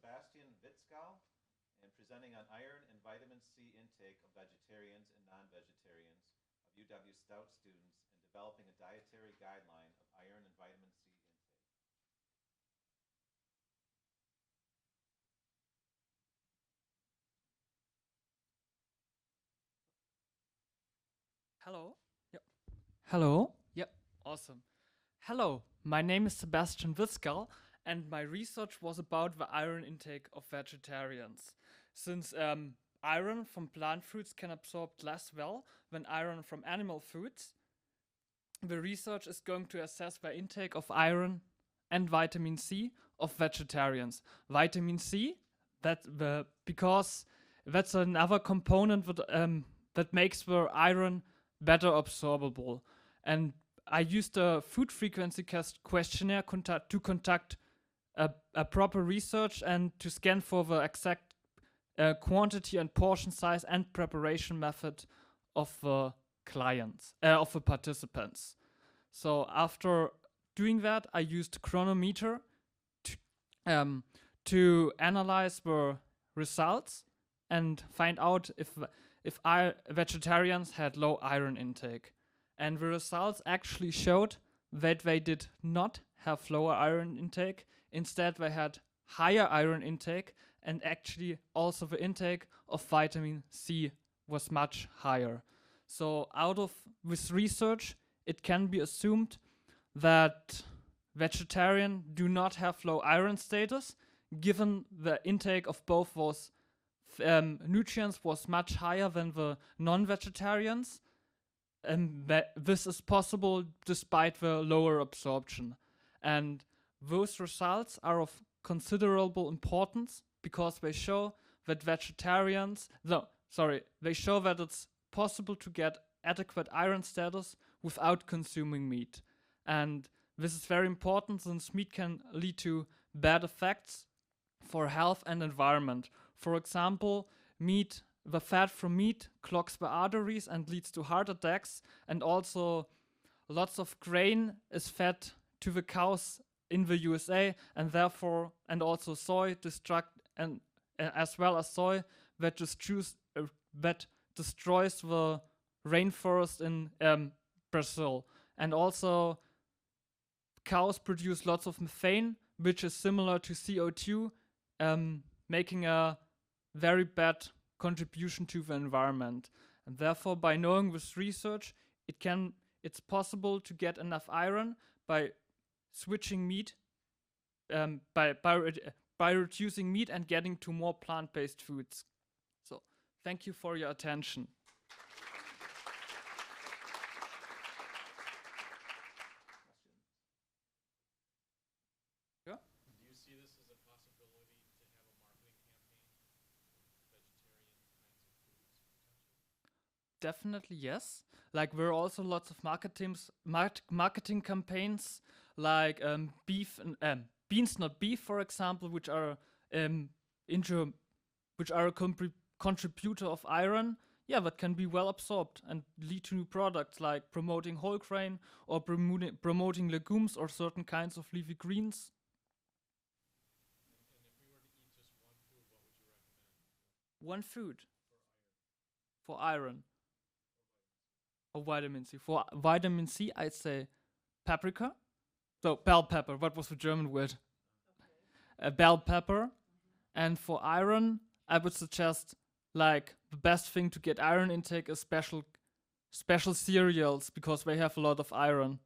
Sebastian Witzgall, and presenting on iron and vitamin C intake of vegetarians and non-vegetarians of UW Stout students and developing a dietary guideline of iron and vitamin C intake. Hello. Yep. Hello. Yep. Awesome. Hello. My name is Sebastian Witzgall, and my research was about the iron intake of vegetarians. Since iron from plant foods can absorb less well than iron from animal foods, the research is going to assess the intake of iron and vitamin C of vegetarians. Vitamin C, because that's another component that makes the iron better absorbable. And I used a food frequency questionnaire to conduct a proper research and to scan for the exact quantity and portion size and preparation method of the of the participants. So after doing that, I used chronometer to analyze the results and find out if vegetarians had low iron intake. And the results actually showed that they did not have lower iron intake. Instead, they had higher iron intake, and actually also the intake of vitamin C was much higher. So out of this research, it can be assumed that vegetarians do not have low iron status, given the intake of both those nutrients was much higher than the non-vegetarians. This is possible despite the lower absorption. And those results are of considerable importance because they show that they show that it's possible to get adequate iron status without consuming meat. And this is very important since meat can lead to bad effects for health and environment. For example, the fat from meat clogs the arteries and leads to heart attacks, and also lots of grain is fed to the cows in the USA, and also soy as well as soy that destroys the rainforest in Brazil. And also cows produce lots of methane, which is similar to CO2, making a very bad contribution to the environment. And therefore, by knowing this research, it's possible to get enough iron by switching meat, by reducing meat and getting to more plant-based foods. So, thank you for your attention. Definitely yes. Like there are also lots of marketing campaigns like beans not beef, for example, which are a contributor of iron. Yeah, that can be well absorbed and lead to new products like promoting whole grain or promoting legumes or certain kinds of leafy greens. One food for iron. Or vitamin C. For vitamin C, I'd say paprika. So bell pepper. What was the German word? Bell pepper. And for iron, I would suggest like the best thing to get iron intake is special cereals because they have a lot of iron.